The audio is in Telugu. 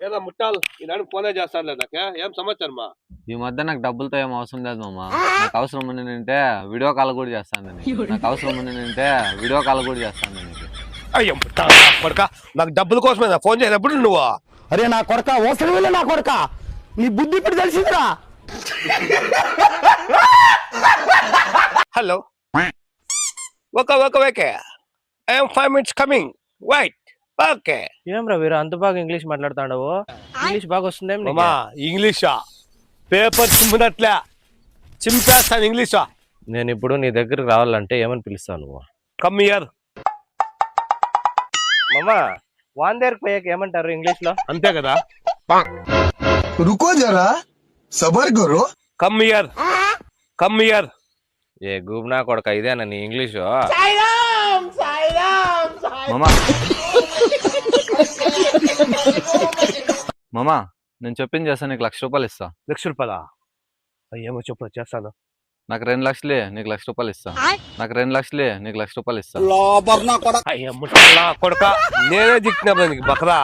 ఏదో ముట్టాలు ఈనాడు ఫోనే చేస్తాను నాకే ఏం సమాచారమా? ఈ మధ్య నాకు డబ్బులతో ఏం అవసరం లేదు మామ. నాకు అవసరం ఉంటే వీడియో కాల్ కూడా చేస్తాను నేను. నాకు అవసరం ఉంటే వీడియో కాల్ కూడా చేస్తాను నేను. అయ్యో కొడక, నాకు డబ్బుల కోసమే ఫోన్ చేసినప్పుడు నువ్వు. అరే నా కొడక, అవసరం నా కొడక, నీ బుద్ధి ఇప్పుడు తెలిసిందిరా. Hello, okay I'm 5 minutes coming, wait. Okay. ఏం రా వీరు అంత బాగా ఇంగ్లీష్ మాట్లాడుతాండవు? ఇంగ్లీష్ బాగా వస్తుందేం నీకు? అమ్మా ఇంగ్లీషా? పేపర్ చింపినట్లే చింపేస్తాను ఇంగ్లీషా. నేను ఇప్పుడు నీ దగ్గరికి రావాలంటే ఏమని పిలుస్తావు నువ్వు? Come here. మామా వాన్ దగ్గరికి పోయాక ఏమంటారు ఇంగ్లీష్ లో? అంతే కదా. रुको जरा सबर करो. Come here. ఏ గూబ్నా కొడక, ఇదేనా నీ ఇంగ్లీషు? మామా మామా నేను చెప్పింది చేస్తా, నీకు ₹1,00,000 ఇస్తా. ₹1,00,000? ఏమో చెప్పు, చేస్తాను. నాకు 2 లక్షలే, నీకు ₹1,00,000 ఇస్తా. నాకు 2 లక్షలే, నీకు ₹1,00,000 ఇస్తా. అయ్యా ముట్టాలా కొడక, నేనే దిక్కున్నా నీకు బకరా.